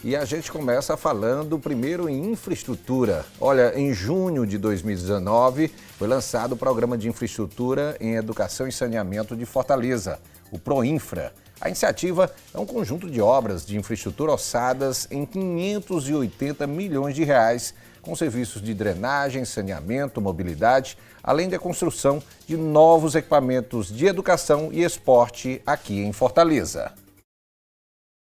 E a gente começa falando primeiro em infraestrutura. Olha, em junho de 2019 foi lançado o Programa de Infraestrutura em Educação e Saneamento de Fortaleza, o PROINFRA. A iniciativa é um conjunto de obras de infraestrutura orçadas em 580 milhões de reais, com serviços de drenagem, saneamento, mobilidade, além da construção de novos equipamentos de educação e esporte aqui em Fortaleza.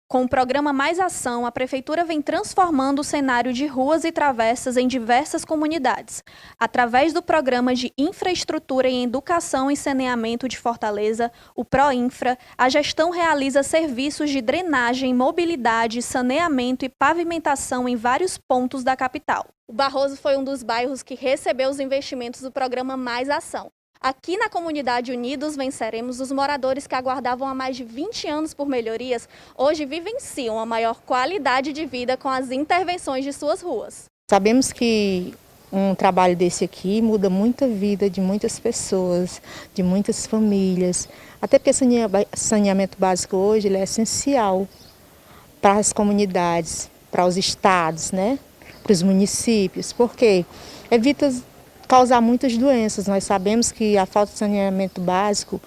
Com o programa Mais Ação, a Prefeitura vem transformando o cenário de ruas e travessas em diversas comunidades. Através do Programa de Infraestrutura em Educação e Saneamento de Fortaleza, o PROINFRA, a gestão realiza serviços de drenagem, mobilidade, saneamento e pavimentação em vários pontos da capital. O Barroso foi um dos bairros que recebeu os investimentos do Programa Mais Ação. Aqui na comunidade Unidos Venceremos, os moradores que aguardavam há mais de 20 anos por melhorias, hoje vivenciam a maior qualidade de vida com as intervenções de suas ruas. Sabemos que um trabalho desse aqui muda muita vida de muitas pessoas, de muitas famílias, até porque saneamento básico hoje ele é essencial para as comunidades, para os estados, né? Para os municípios, porque evita causar muitas doenças. Nós sabemos que a falta de saneamento básico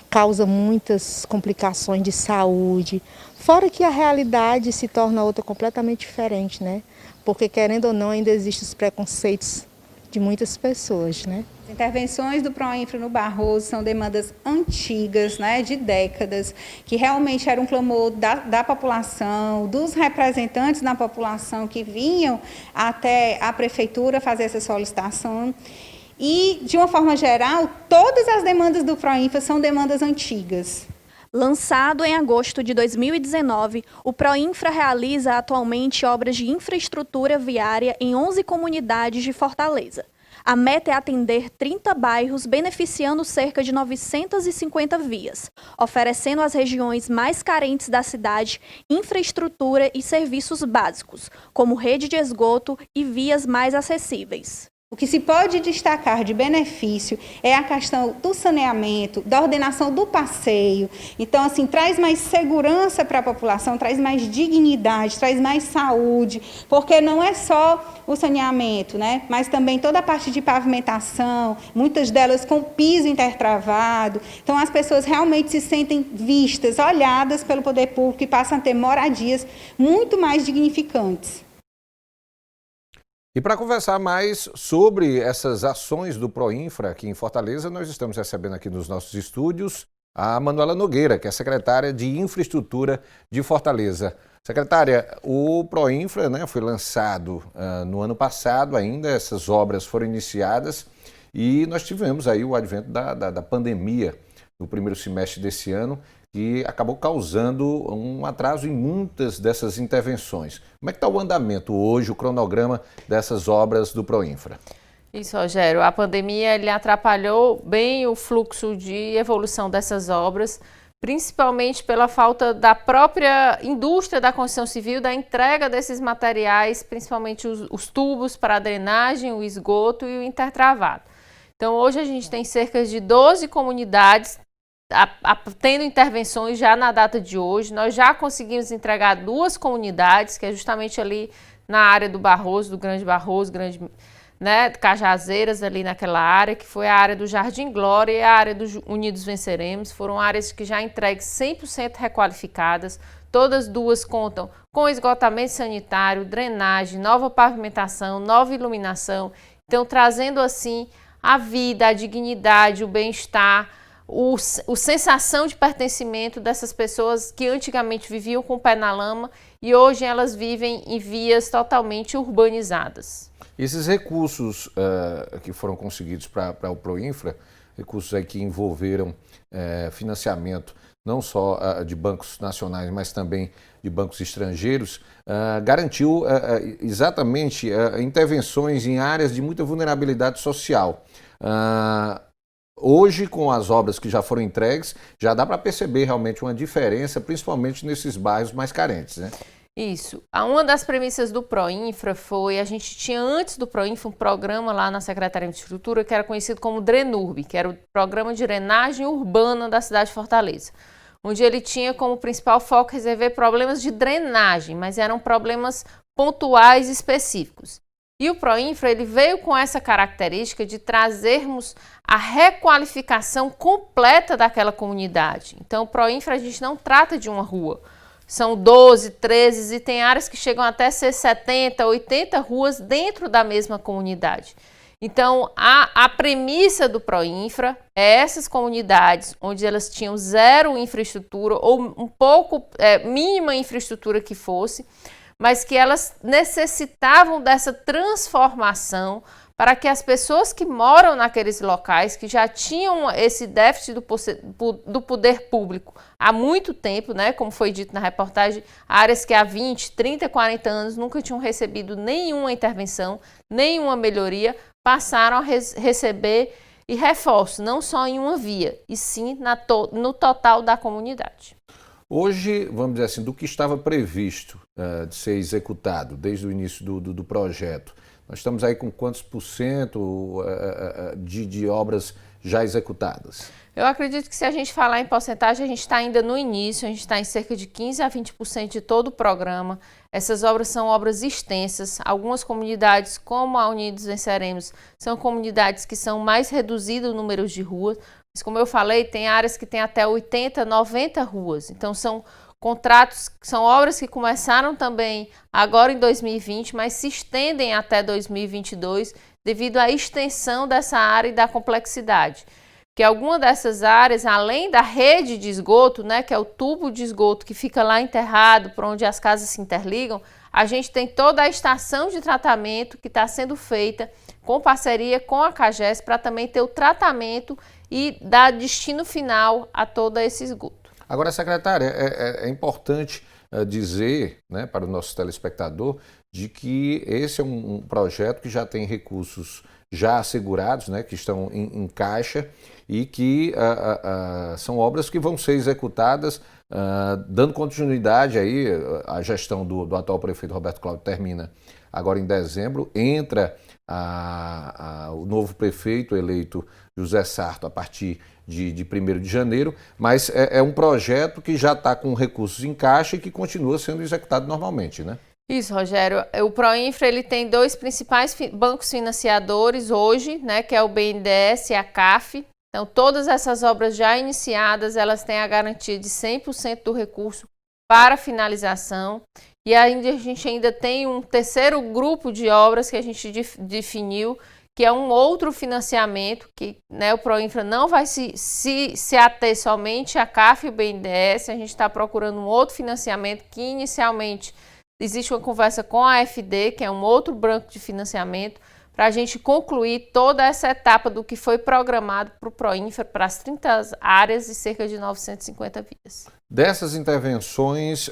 causa muitas complicações de saúde, fora que a realidade se torna outra completamente diferente, né? Porque, querendo ou não, ainda existem os preconceitos de muitas pessoas, né? As intervenções do PROINFRA no Barroso são demandas antigas, né, de décadas, que realmente era um clamor da população, dos representantes da população que vinham até a prefeitura fazer essa solicitação. E, de uma forma geral, todas as demandas do PROINFRA são demandas antigas. Lançado em agosto de 2019, o PROINFRA realiza atualmente obras de infraestrutura viária em 11 comunidades de Fortaleza. A meta é atender 30 bairros, beneficiando cerca de 950 vias, oferecendo às regiões mais carentes da cidade infraestrutura e serviços básicos, como rede de esgoto e vias mais acessíveis. O que se pode destacar de benefício é a questão do saneamento, da ordenação do passeio. Então, assim, traz mais segurança para a população, traz mais dignidade, traz mais saúde, porque não é só o saneamento, né? Mas também toda a parte de pavimentação, muitas delas com piso intertravado. Então, as pessoas realmente se sentem vistas, olhadas pelo poder público e passam a ter moradias muito mais dignificantes. E para conversar mais sobre essas ações do PROINFRA aqui em Fortaleza, nós estamos recebendo aqui nos nossos estúdios a Manuela Nogueira, que é secretária de Infraestrutura de Fortaleza. Secretária, o PROINFRA, né, foi lançado no ano passado ainda, essas obras foram iniciadas e nós tivemos aí o advento da pandemia no primeiro semestre desse ano, que acabou causando um atraso em muitas dessas intervenções. Como é que está o andamento hoje, o cronograma dessas obras do PROINFRA? Isso, Rogério. A pandemia ele atrapalhou bem o fluxo de evolução dessas obras, principalmente pela falta da própria indústria da construção civil, da entrega desses materiais, principalmente os tubos para a drenagem, o esgoto e o intertravado. Então, hoje a gente tem cerca de 12 comunidades tendo intervenções já na data de hoje. Nós já conseguimos entregar 2 comunidades, que é justamente ali na área do Barroso, do Grande Barroso, Cajazeiras, ali naquela área, que foi a área do Jardim Glória e a área do Unidos Venceremos. Foram áreas que já entregues 100% requalificadas. Todas 2 contam com esgotamento sanitário, drenagem, nova pavimentação, nova iluminação. Então, trazendo assim a vida, a dignidade, o bem-estar, a sensação de pertencimento dessas pessoas que antigamente viviam com o pé na lama e hoje elas vivem em vias totalmente urbanizadas. Esses recursos que foram conseguidos para o PROINFRA, recursos aí que envolveram financiamento não só de bancos nacionais, mas também de bancos estrangeiros, garantiu exatamente intervenções em áreas de muita vulnerabilidade social. Hoje, com as obras que já foram entregues, já dá para perceber realmente uma diferença, principalmente nesses bairros mais carentes, né? Isso. Uma das premissas do PROINFRA foi, a gente tinha antes do PROINFRA um programa lá na Secretaria de Infraestrutura que era conhecido como DRENURB, que era o Programa de Drenagem Urbana da cidade de Fortaleza. onde ele tinha como principal foco resolver problemas de drenagem, mas eram problemas pontuais específicos. E o Proinfra ele veio com essa característica de trazermos a requalificação completa daquela comunidade. Então, o Proinfra a gente não trata de uma rua. São 12, 13 e tem áreas que chegam até ser 70, 80 ruas dentro da mesma comunidade. Então, a premissa do Proinfra é essas comunidades onde elas tinham zero infraestrutura ou um pouco, mínima infraestrutura que fosse, mas que elas necessitavam dessa transformação para que as pessoas que moram naqueles locais, que já tinham esse déficit do poder público há muito tempo, né, como foi dito na reportagem, áreas que há 20, 30, 40 anos nunca tinham recebido nenhuma intervenção, nenhuma melhoria, passaram a receber e reforço, não só em uma via, e sim no total da comunidade. Hoje, vamos dizer assim, do que estava previsto de ser executado desde o início do projeto, nós estamos aí com quantos por cento de obras já executadas? Eu acredito que se a gente falar em porcentagem, a gente está ainda no início, a gente está em cerca de 15% a 20% de todo o programa. Essas obras são obras extensas. Algumas comunidades, como a Unidos Venceremos, são comunidades que são mais reduzido o número de ruas. Mas, como eu falei, tem áreas que têm até 80, 90 ruas. Então, são contratos, são obras que começaram também agora em 2020, mas se estendem até 2022 devido à extensão dessa área e da complexidade. Que alguma dessas áreas, além da rede de esgoto, né, que é o tubo de esgoto que fica lá enterrado, por onde as casas se interligam, a gente tem toda a estação de tratamento que está sendo feita com parceria com a CAGES para também ter o tratamento e dar destino final a todo esse esgoto. Agora, secretária, é importante dizer, né, para o nosso telespectador de que esse é um projeto que já tem recursos já assegurados, né, que estão em caixa e que são obras que vão ser executadas dando continuidade aí. A gestão do atual prefeito Roberto Cláudio termina agora em dezembro, entra o novo prefeito eleito José Sarto a partir de 1º de janeiro, mas é um projeto que já está com recursos em caixa e que continua sendo executado normalmente, né? Isso, Rogério. O Proinfra ele tem dois principais bancos financiadores hoje, né, que é o BNDES e a CAF. Então, todas essas obras já iniciadas, elas têm a garantia de 100% do recurso para finalização. E ainda a gente ainda tem um terceiro grupo de obras que a gente definiu, que é um outro financiamento, que, né, o Proinfra não vai se ater somente à CAF e o BNDES. A gente está procurando um outro financiamento que inicialmente existe uma conversa com a AFD, que é um outro banco de financiamento, para a gente concluir toda essa etapa do que foi programado para o Proinfra, para as 30 áreas e cerca de 950 vias. Dessas intervenções,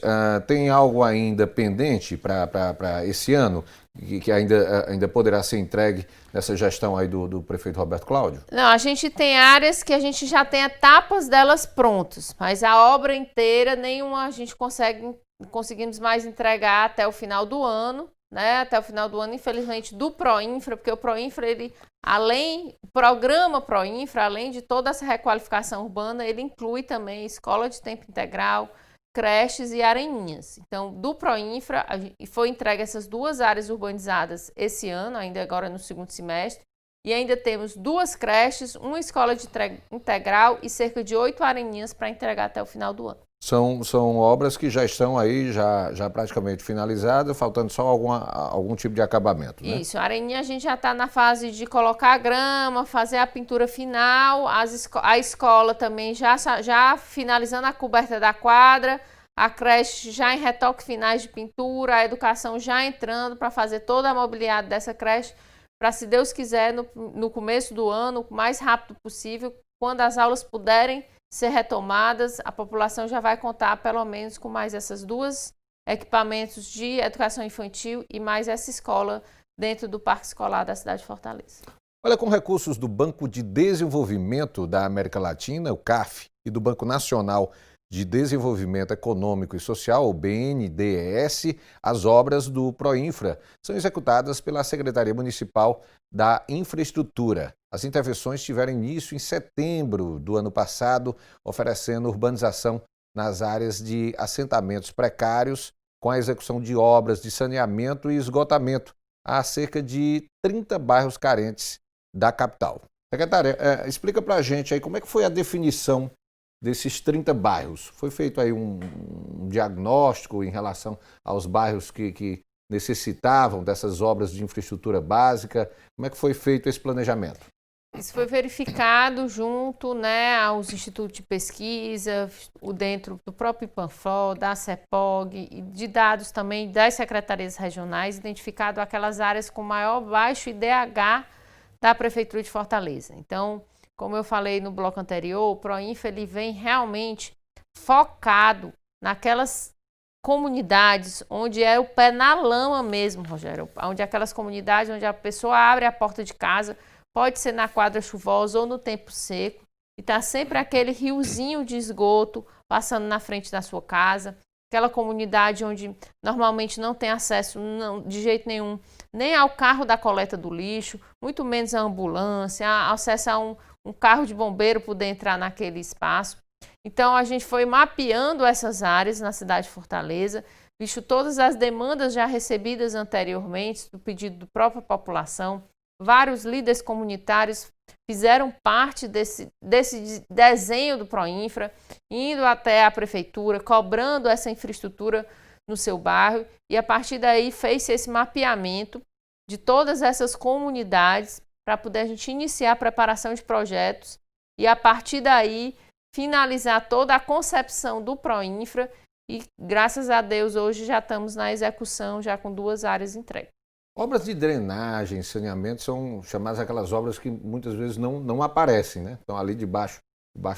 tem algo ainda pendente para esse ano, que ainda poderá ser entregue nessa gestão aí do prefeito Roberto Cláudio? Não, a gente tem áreas que a gente já tem etapas delas prontas, mas a obra inteira, nenhuma a gente conseguimos mais entregar até o final do ano, né? Até o final do ano, infelizmente, do Proinfra, porque o Proinfra, o programa Proinfra, além de toda essa requalificação urbana, ele inclui também escola de tempo integral, creches e areninhas. Então, do Proinfra, foi entregue essas 2 áreas urbanizadas esse ano, ainda agora no 2º semestre, e ainda temos 2 creches, uma escola de integral e cerca de 8 areninhas para entregar até o final do ano. São obras que já estão aí, já praticamente finalizadas, faltando só algum tipo de acabamento, né? Isso, a areninha a gente já está na fase de colocar a grama, fazer a pintura final, a escola também já finalizando a coberta da quadra, a creche já em retoque finais de pintura, a educação já entrando para fazer toda a mobiliário dessa creche, para, se Deus quiser, no começo do ano, o mais rápido possível, quando as aulas puderem ser retomadas, a população já vai contar pelo menos com mais essas 2 equipamentos de educação infantil e mais essa escola dentro do Parque Escolar da cidade de Fortaleza. Olha, com recursos do Banco de Desenvolvimento da América Latina, o CAF, e do Banco Nacional de Desenvolvimento Econômico e Social, o BNDES, as obras do Proinfra são executadas pela Secretaria Municipal da Infraestrutura. As intervenções tiveram início em setembro do ano passado, oferecendo urbanização nas áreas de assentamentos precários, com a execução de obras de saneamento e esgotamento a cerca de 30 bairros carentes da capital. Secretária, explica para a gente aí como é que foi a definição desses 30 bairros. Foi feito aí um diagnóstico em relação aos bairros que necessitavam dessas obras de infraestrutura básica? Como é que foi feito esse planejamento? Isso foi verificado junto, né, aos institutos de pesquisa, dentro do próprio IPANFOL, da CEPOG e de dados também das secretarias regionais, identificado aquelas áreas com maior baixo IDH da Prefeitura de Fortaleza. Então, como eu falei no bloco anterior, o PROINFRA ele vem realmente focado naquelas comunidades onde é o pé na lama mesmo, Rogério, onde aquelas comunidades onde a pessoa abre a porta de casa, pode ser na quadra chuvosa ou no tempo seco, e está sempre aquele riozinho de esgoto passando na frente da sua casa, aquela comunidade onde normalmente não tem acesso de jeito nenhum, nem ao carro da coleta do lixo, muito menos a ambulância, acesso a um carro de bombeiro poder entrar naquele espaço. Então, a gente foi mapeando essas áreas na cidade de Fortaleza, visto todas as demandas já recebidas anteriormente, do pedido da própria população. Vários líderes comunitários fizeram parte desse desenho do PROINFRA, indo até a prefeitura, cobrando essa infraestrutura no seu bairro, e a partir daí fez-se esse mapeamento de todas essas comunidades para poder a gente iniciar a preparação de projetos e a partir daí finalizar toda a concepção do PROINFRA e graças a Deus hoje já estamos na execução já com 2 áreas entregues. Obras de drenagem, saneamento são chamadas aquelas obras que muitas vezes não aparecem, né? Estão ali debaixo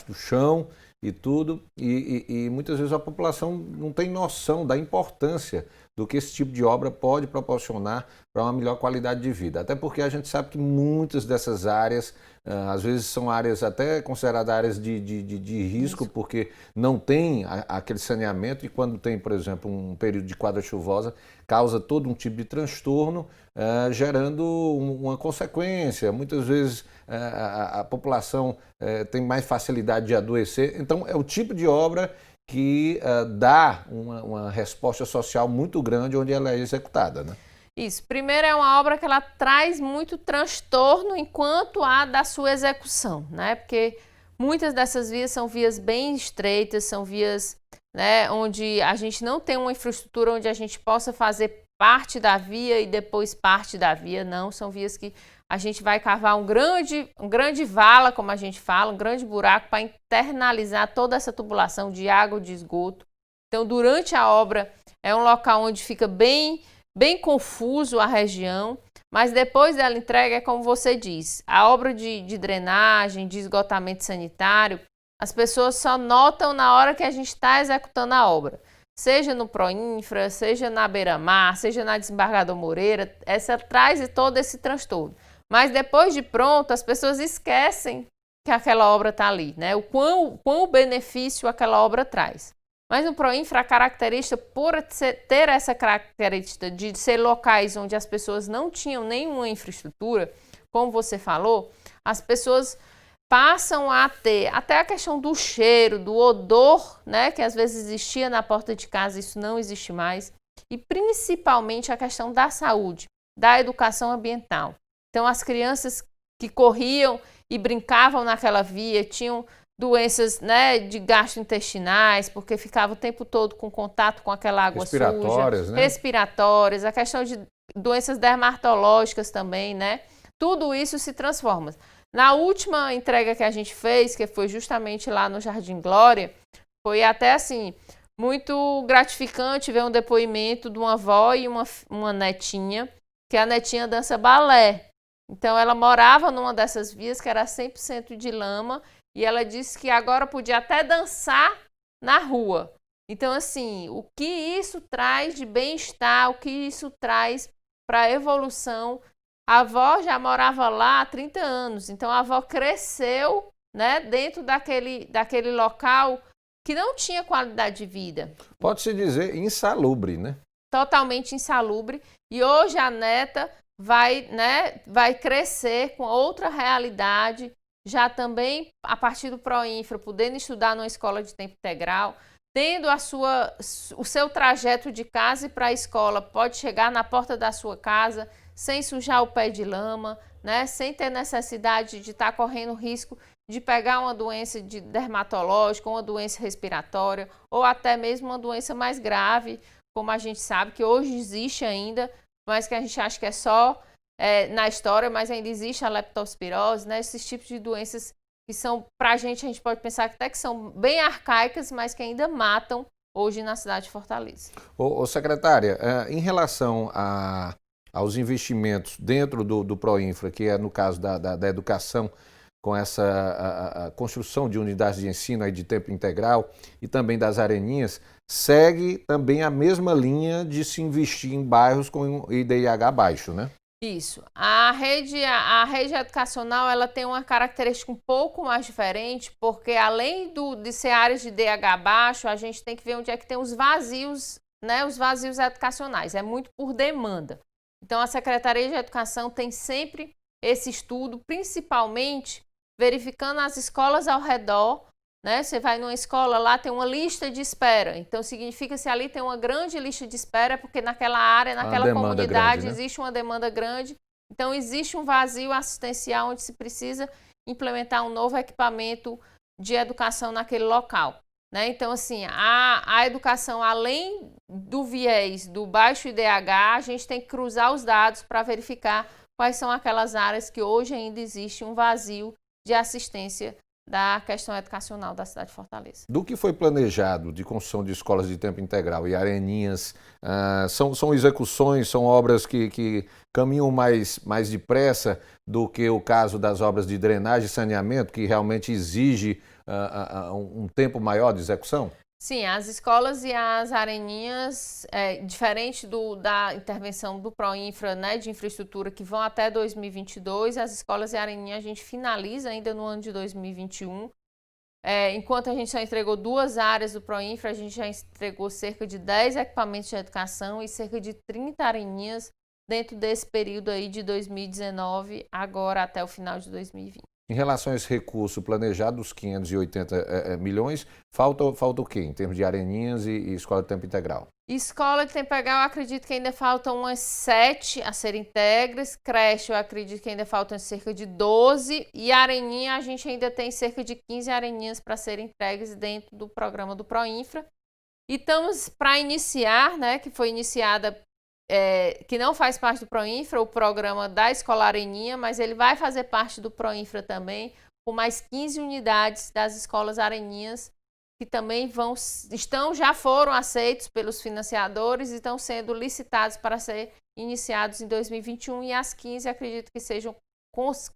do chão e tudo, e muitas vezes a população não tem noção da importância do que esse tipo de obra pode proporcionar para uma melhor qualidade de vida. Até porque a gente sabe que muitas dessas áreas, às vezes são áreas até consideradas áreas de risco, porque não tem aquele saneamento e quando tem, por exemplo, um período de quadra chuvosa, causa todo um tipo de transtorno, gerando uma consequência. Muitas vezes a população tem mais facilidade de adoecer. Então, é o tipo de obra que dá uma resposta social muito grande onde ela é executada, né? Isso. Primeiro, é uma obra que ela traz muito transtorno enquanto há da sua execução, né? Porque muitas dessas vias são vias bem estreitas, são vias, né, onde a gente não tem uma infraestrutura onde a gente possa fazer parte da via e depois parte da via, não. São vias que a gente vai cavar um grande vala, como a gente fala, um grande buraco para internalizar toda essa tubulação de água, de esgoto. Então, durante a obra, é um local onde fica bem confuso a região, mas depois dela entrega, é como você diz, a obra de drenagem, de esgotamento sanitário, as pessoas só notam na hora que a gente está executando a obra. Seja no PROINFRA, seja na Beira-Mar, seja na Desembargador Moreira, essa traz todo esse transtorno. Mas depois de pronto, as pessoas esquecem que aquela obra está ali, né? O quão benefício aquela obra traz. Mas no PROINFRA, a característica, por ter essa característica de ser locais onde as pessoas não tinham nenhuma infraestrutura, como você falou, as pessoas passam a ter até a questão do cheiro, do odor, né, que às vezes existia na porta de casa, isso não existe mais, e principalmente a questão da saúde, da educação ambiental. Então, as crianças que corriam e brincavam naquela via tinham doenças, né, de gastrointestinais, porque ficava o tempo todo com contato com aquela água respiratórias, suja, né? Respiratórias, a questão de doenças dermatológicas também, né? Tudo isso se transforma. Na última entrega que a gente fez, que foi justamente lá no Jardim Glória, foi até assim, muito gratificante ver um depoimento de uma avó e uma netinha, que a netinha dança balé. Então, ela morava numa dessas vias que era 100% de lama e ela disse que agora podia até dançar na rua. Então, assim, o que isso traz de bem-estar, o que isso traz para a evolução. A avó já morava lá há 30 anos, então a avó cresceu, né, dentro daquele local que não tinha qualidade de vida. Pode-se dizer insalubre, né? Totalmente insalubre. E hoje a neta vai crescer com outra realidade, já também a partir do PROINFRA, podendo estudar numa escola de tempo integral, tendo o seu trajeto de casa para a escola, pode chegar na porta da sua casa sem sujar o pé de lama, né? Sem ter necessidade de estar correndo risco de pegar uma doença dermatológica, uma doença respiratória ou até mesmo uma doença mais grave, como a gente sabe que hoje existe ainda, mas que a gente acha que é só na história, mas ainda existe a leptospirose, né? Esses tipos de doenças que são, para a gente pode pensar que até que são bem arcaicas, mas que ainda matam hoje na cidade de Fortaleza. Secretária, em relação aos investimentos dentro do Proinfra, que é no caso da educação, com essa a construção de unidades de ensino aí de tempo integral e também das areninhas, segue também a mesma linha de se investir em bairros com IDH baixo, né? Isso. A rede educacional ela tem uma característica um pouco mais diferente, porque além de ser áreas de IDH baixo, a gente tem que ver onde é que tem os vazios, né? Os vazios educacionais. É muito por demanda. Então, a Secretaria de Educação tem sempre esse estudo, principalmente verificando as escolas ao redor, né? Você vai numa escola, lá tem uma lista de espera. Então, significa que se ali tem uma grande lista de espera, porque naquela área, naquela comunidade, grande, né? Existe uma demanda grande. Então, existe um vazio assistencial onde se precisa implementar um novo equipamento de educação naquele local, né? Então, assim, a educação, além do viés do baixo IDH, a gente tem que cruzar os dados para verificar quais são aquelas áreas que hoje ainda existe um vazio de assistência da questão educacional da cidade de Fortaleza. Do que foi planejado de construção de escolas de tempo integral e areninhas, são execuções, são obras que caminham mais depressa do que o caso das obras de drenagem e saneamento, que realmente exige um tempo maior de execução? Sim, as escolas e as areninhas, diferente da intervenção do Proinfra, né, de infraestrutura, que vão até 2022, as escolas e areninhas a gente finaliza ainda no ano de 2021. Enquanto a gente só entregou 2 áreas do Proinfra, a gente já entregou cerca de 10 equipamentos de educação e cerca de 30 areninhas dentro desse período aí de 2019, agora até o final de 2020. Em relação a esse recurso planejado, os 580 milhões, falta o quê em termos de areninhas e escola de tempo integral? Escola de tempo integral, eu acredito que ainda faltam umas 7 a serem integras. Creche, eu acredito que ainda faltam cerca de 12. E areninha, a gente ainda tem cerca de 15 areninhas para serem entregues dentro do programa do Proinfra. E estamos para iniciar, né, que foi iniciada, que não faz parte do Proinfra, o programa da Escola Areninha, mas ele vai fazer parte do Proinfra também, com mais 15 unidades das escolas Areninhas, que também já foram aceitos pelos financiadores e estão sendo licitados para ser iniciados em 2021, e as 15 acredito que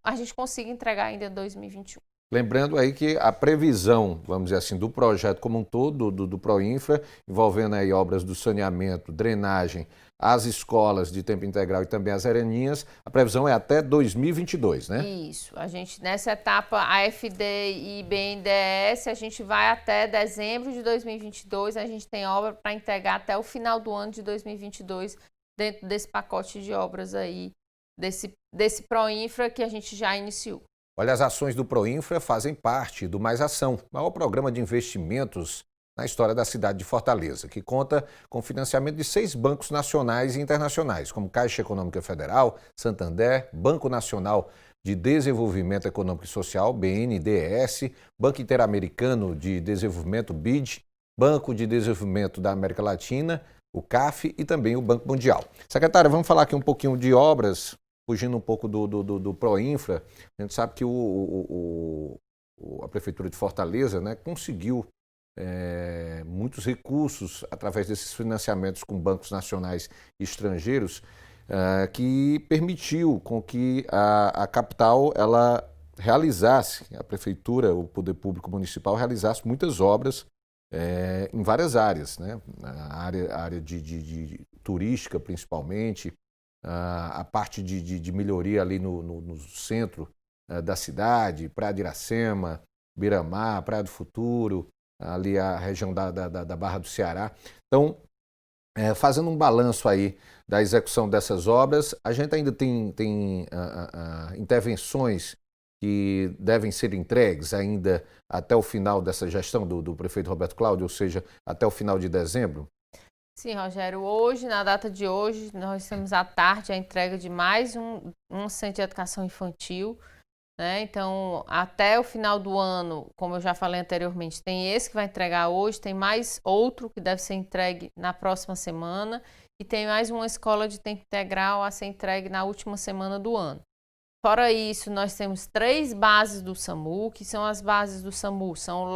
a gente consiga entregar ainda em 2021. Lembrando aí que a previsão, vamos dizer assim, do projeto como um todo, do Proinfra, envolvendo aí obras do saneamento, drenagem, as escolas de tempo integral e também as areninhas, a previsão é até 2022, né? Isso. A gente, nessa etapa, AFD e BNDES, a gente vai até dezembro de 2022, a gente tem obra para entregar até o final do ano de 2022, dentro desse pacote de obras aí, desse Proinfra que a gente já iniciou. Olha, as ações do Proinfra fazem parte do Mais Ação, maior programa de investimentos na história da cidade de Fortaleza, que conta com financiamento de 6 bancos nacionais e internacionais, como Caixa Econômica Federal, Santander, Banco Nacional de Desenvolvimento Econômico e Social, BNDES, Banco Interamericano de Desenvolvimento, BID, Banco de Desenvolvimento da América Latina, o CAF e também o Banco Mundial. Secretária, vamos falar aqui um pouquinho de obras, fugindo um pouco do Proinfra. A gente sabe que a Prefeitura de Fortaleza, né, conseguiu muitos recursos através desses financiamentos com bancos nacionais e estrangeiros, que permitiu com que a capital ela realizasse, a Prefeitura, o Poder Público Municipal realizasse muitas obras em várias áreas, né? A área de turística principalmente, a parte de melhoria ali no centro da cidade, Praia de Iracema, Biramar, Praia do Futuro, ali a região da Barra do Ceará. Então, fazendo um balanço aí da execução dessas obras, a gente ainda tem intervenções que devem ser entregues ainda até o final dessa gestão do prefeito Roberto Cláudio, ou seja, até o final de dezembro? Sim, Rogério. Hoje, na data de hoje, nós temos à tarde a entrega de mais um centro de educação infantil, né? Então, até o final do ano, como eu já falei anteriormente, tem esse que vai entregar hoje, tem mais outro que deve ser entregue na próxima semana e tem mais uma escola de tempo integral a ser entregue na última semana do ano. Fora isso, nós temos 3 bases do SAMU, que são as bases do SAMU, são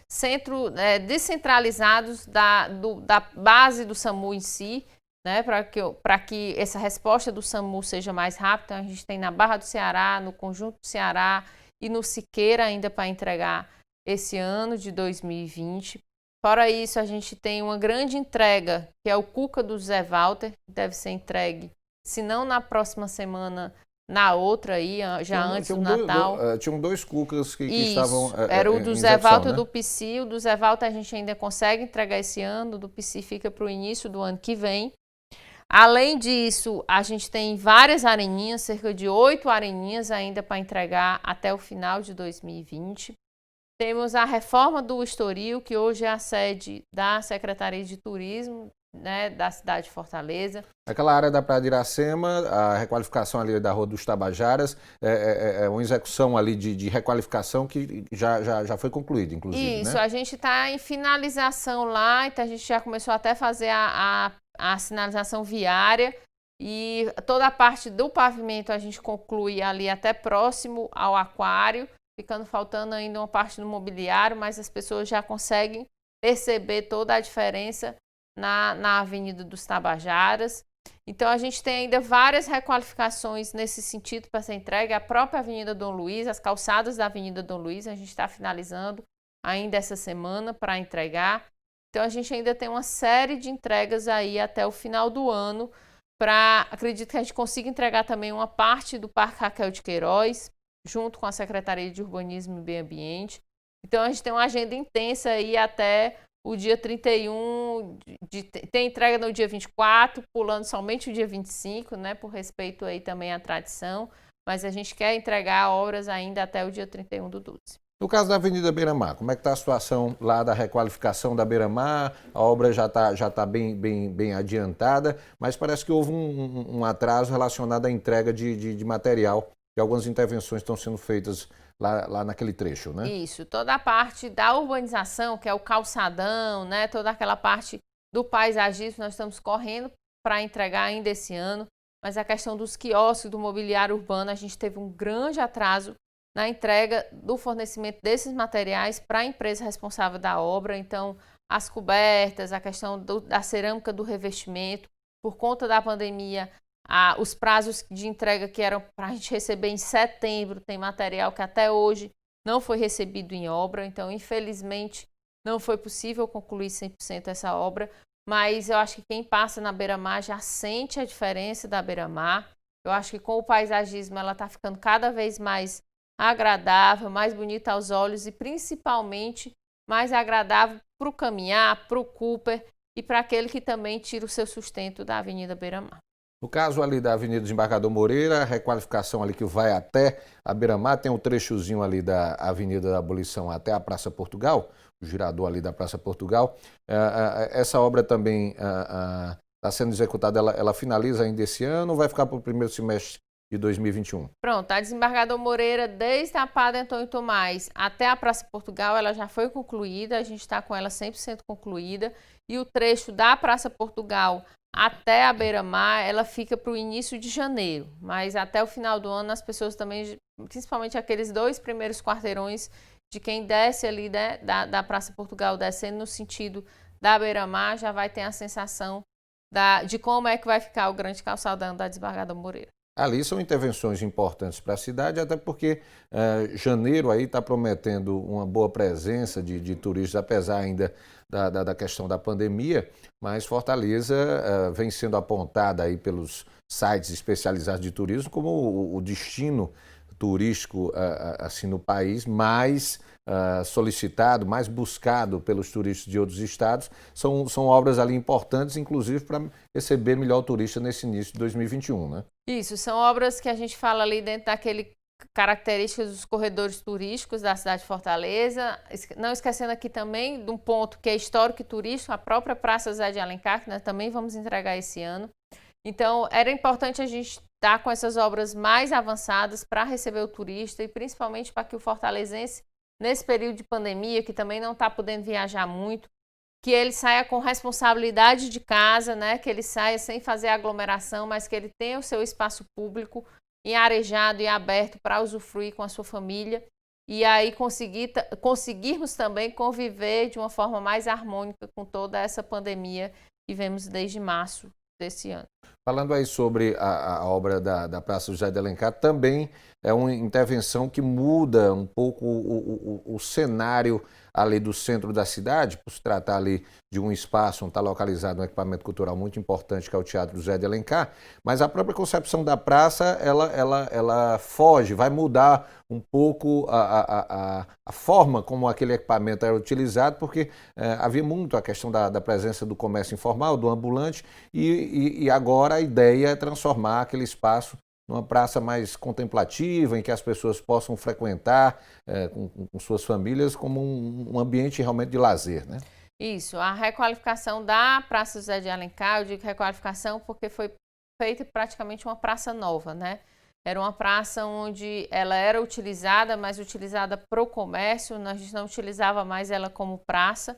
centros descentralizados da base do SAMU em si, né, para que essa resposta do SAMU seja mais rápida. A gente tem na Barra do Ceará, no Conjunto do Ceará e no Siqueira ainda para entregar esse ano de 2020. Fora isso, a gente tem uma grande entrega, que é o Cuca do Zé Walter, que deve ser entregue, se não na próxima semana, na outra aí, já antes do Natal. Tinham 2 cucas que estavam era o do Zé execução, Walter, né? do Psi. O do Zé Walter a gente ainda consegue entregar esse ano, o do Psi fica para o início do ano que vem. Além disso, a gente tem várias areninhas, cerca de 8 areninhas ainda para entregar até o final de 2020. Temos a reforma do Estoril, que hoje é a sede da Secretaria de Turismo, né, da cidade de Fortaleza. Aquela área da Praia de Iracema, a requalificação ali da Rua dos Tabajaras, é uma execução ali de requalificação que já foi concluída, inclusive, Isso, né? A gente está em finalização lá, então a gente já começou até a fazer a sinalização viária e toda a parte do pavimento a gente conclui ali até próximo ao aquário, ficando faltando ainda uma parte do mobiliário, mas as pessoas já conseguem perceber toda a diferença na Avenida dos Tabajaras. Então, a gente tem ainda várias requalificações nesse sentido para ser entregue. A própria Avenida Dom Luiz, as calçadas da Avenida Dom Luiz, a gente está finalizando ainda essa semana para entregar. Então, a gente ainda tem uma série de entregas aí até o final do ano. Acredito que a gente consiga entregar também uma parte do Parque Raquel de Queiroz, junto com a Secretaria de Urbanismo e Meio Ambiente. Então, a gente tem uma agenda intensa aí até o dia 31, tem entrega no dia 24, pulando somente o dia 25, né, por respeito aí também à tradição, mas a gente quer entregar obras ainda até o dia 31 do 12. No caso da Avenida Beira-Mar, como é que está a situação lá da requalificação da Beira-Mar? A obra já tá bem adiantada, mas parece que houve um atraso relacionado à entrega de material, e algumas intervenções estão sendo feitas lá naquele trecho, né? Isso, toda a parte da urbanização, que é o calçadão, né? Toda aquela parte do paisagismo, nós estamos correndo para entregar ainda esse ano, mas a questão dos quiosques, do mobiliário urbano, a gente teve um grande atraso na entrega do fornecimento desses materiais para a empresa responsável da obra. Então, as cobertas, a questão da cerâmica do revestimento, por conta da pandemia, os prazos de entrega que eram para a gente receber em setembro, tem material que até hoje não foi recebido em obra, então infelizmente não foi possível concluir 100% essa obra, mas eu acho que quem passa na Beira-Mar já sente a diferença da Beira-Mar. Eu acho que com o paisagismo ela está ficando cada vez mais agradável, mais bonita aos olhos e principalmente mais agradável para o caminhar, para o Cooper e para aquele que também tira o seu sustento da Avenida Beira-Mar. No caso ali da Avenida Desembargador Moreira, a requalificação ali que vai até a Beira-Mar, tem um trechozinho ali da Avenida da Abolição até a Praça Portugal, o girador ali da Praça Portugal. Essa obra também está sendo executada, ela finaliza ainda esse ano ou vai ficar para o primeiro semestre de 2021? Pronto, a Desembargador Moreira, desde a Padre Antônio Tomás até a Praça Portugal, ela já foi concluída, a gente está com ela 100% concluída, e o trecho da Praça Portugal até a Beira-Mar, ela fica para o início de janeiro, mas até o final do ano as pessoas também, principalmente aqueles 2 primeiros quarteirões de quem desce ali, né, da Praça Portugal, descendo no sentido da Beira-Mar, já vai ter a sensação de como é que vai ficar o grande calçadão da Desembargador Moreira. Ali são intervenções importantes para a cidade, até porque janeiro aí está prometendo uma boa presença de turistas, apesar ainda da questão da pandemia, mas Fortaleza vem sendo apontada aí pelos sites especializados de turismo como o destino turístico assim no país mais solicitado, mais buscado pelos turistas de outros estados. São obras ali importantes, inclusive para receber melhor turista nesse início de 2021, né? Isso, são obras que a gente fala ali dentro daquele características dos corredores turísticos da cidade de Fortaleza, não esquecendo aqui também de um ponto que é histórico e turístico, a própria Praça José de Alencar, que nós também vamos entregar esse ano. Então, era importante a gente estar com essas obras mais avançadas para receber o turista e principalmente para que o fortalezense, nesse período de pandemia, que também não está podendo viajar muito, que ele saia com responsabilidade de casa, né? Que ele saia sem fazer aglomeração, mas que ele tenha o seu espaço público em arejado e aberto para usufruir com a sua família e aí conseguirmos também conviver de uma forma mais harmônica com toda essa pandemia que vivemos desde março desse ano. Falando aí sobre a obra da Praça José de Alencar, também é uma intervenção que muda um pouco o cenário ali do centro da cidade, por se tratar ali de um espaço onde está localizado um equipamento cultural muito importante, que é o Teatro José de Alencar, mas a própria concepção da praça, ela foge, vai mudar um pouco a forma como aquele equipamento era utilizado, porque havia muito a questão da presença do comércio informal, do ambulante, e agora a ideia é transformar aquele espaço numa praça mais contemplativa, em que as pessoas possam frequentar com suas famílias como um ambiente realmente de lazer, né? Isso, a requalificação da Praça José de Alencar, eu digo requalificação porque foi feita praticamente uma praça nova, né? Era uma praça onde ela era utilizada, mas utilizada para o comércio, a gente não utilizava mais ela como praça.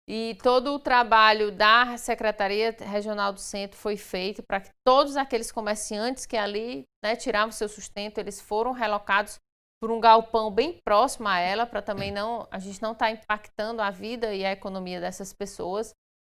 E todo o trabalho da Secretaria Regional do Centro foi feito para que todos aqueles comerciantes que ali, né, tiravam seu sustento, eles foram relocados por um galpão bem próximo a ela, para também a gente não estar impactando a vida e a economia dessas pessoas.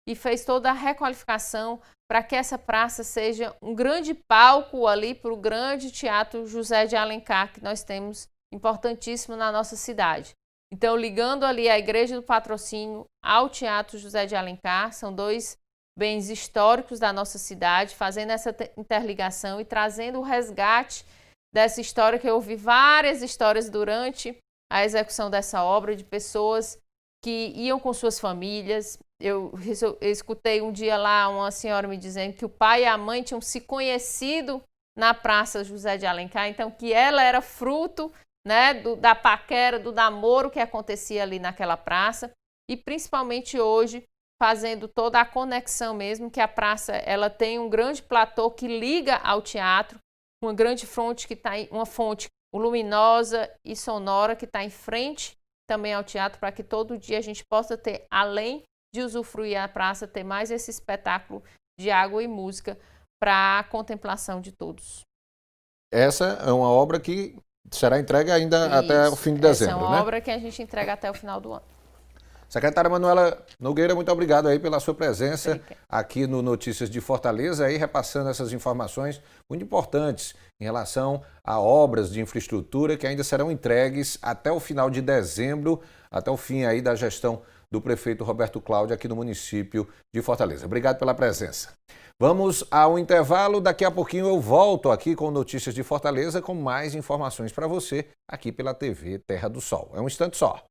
E fez toda a requalificação para que essa praça seja um grande palco ali para o grande Teatro José de Alencar, que nós temos importantíssimo na nossa cidade. Então, ligando ali a Igreja do Patrocínio ao Teatro José de Alencar, são dois bens históricos da nossa cidade, fazendo essa interligação e trazendo o resgate dessa história, que eu ouvi várias histórias durante a execução dessa obra, de pessoas que iam com suas famílias. Eu escutei um dia lá uma senhora me dizendo que o pai e a mãe tinham se conhecido na Praça José de Alencar, então que ela era fruto, né, da paquera, do namoro que acontecia ali naquela praça, e principalmente hoje fazendo toda a conexão mesmo, que a praça ela tem um grande platô que liga ao teatro, uma grande fonte uma fonte luminosa e sonora que está em frente também ao teatro, para que todo dia a gente possa ter, além de usufruir a praça, ter mais esse espetáculo de água e música para a contemplação de todos. Essa é uma obra que será entregue ainda até o fim de dezembro, né? Essa é uma obra que a gente entrega até o final do ano. Secretária Manuela Nogueira, muito obrigado aí pela sua presença aqui no Notícias de Fortaleza, aí repassando essas informações muito importantes em relação a obras de infraestrutura que ainda serão entregues até o final de dezembro, até o fim aí da gestão do prefeito Roberto Cláudio aqui no município de Fortaleza. Obrigado pela presença. Vamos ao intervalo, daqui a pouquinho eu volto aqui com Notícias de Fortaleza com mais informações para você aqui pela TV Terra do Sol. É um instante só.